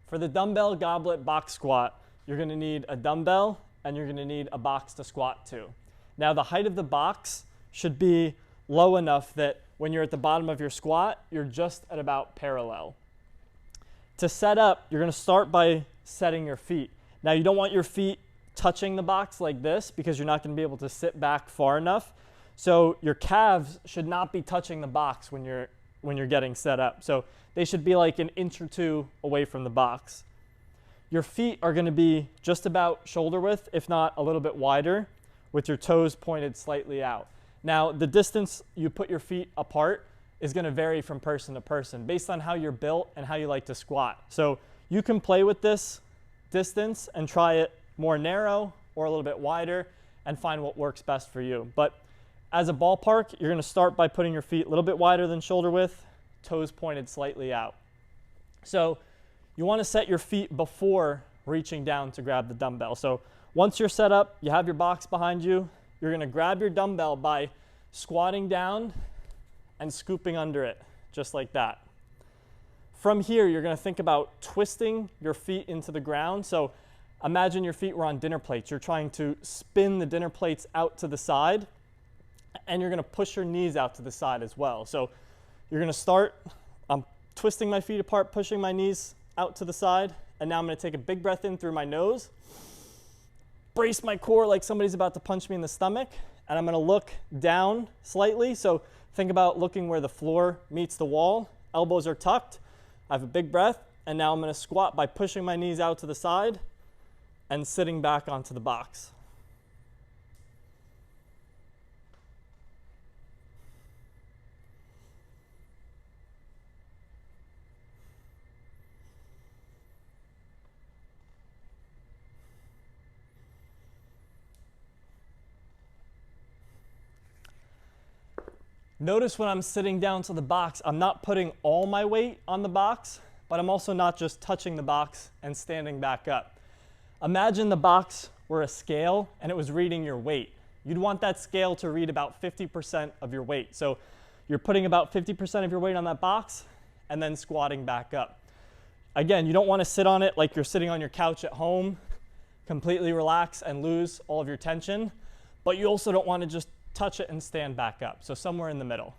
For the dumbbell goblet box squat, you're going to need a dumbbell and you're going to need a box to squat to. Now the height of the box should be low enough that when you're at the bottom of your squat, you're just at about parallel. To set up, you're going to start by setting your feet. Now you don't want your feet touching the box like this because you're not going to be able to sit back far enough. So your calves should not be touching the box when you're getting set up. So they should be like an inch or two away from the box. Your feet are going to be just about shoulder width, if not a little bit wider, with your toes pointed slightly out. Now the distance you put your feet apart is going to vary from person to person based on how you're built and how you like to squat. So you can play with this distance and try it more narrow or a little bit wider and find what works best for you. But as a ballpark, you're going to start by putting your feet a little bit wider than shoulder width, toes pointed slightly out. So you want to set your feet before reaching down to grab the dumbbell. So once you're set up, you have your box behind you, you're going to grab your dumbbell by squatting down and scooping under it, just like that. From here, you're going to think about twisting your feet into the ground. So imagine your feet were on dinner plates. You're trying to spin the dinner plates out to the side, and you're going to push your knees out to the side as well. So you're going to start, I'm twisting my feet apart, pushing my knees out to the side, and now I'm going to take a big breath in through my nose, brace my core like somebody's about to punch me in the stomach, and I'm going to look down slightly. So think about looking where the floor meets the wall. Elbows are tucked. I have a big breath, and now I'm going to squat by pushing my knees out to the side and sitting back onto the box. Notice when I'm sitting down to the box, I'm not putting all my weight on the box, but I'm also not just touching the box and standing back up. Imagine the box were a scale and it was reading your weight. You'd want that scale to read about 50% of your weight. So you're putting about 50% of your weight on that box and then squatting back up. Again, you don't want to sit on it like you're sitting on your couch at home, completely relax and lose all of your tension, but you also don't want to just touch it and stand back up. So somewhere in the middle.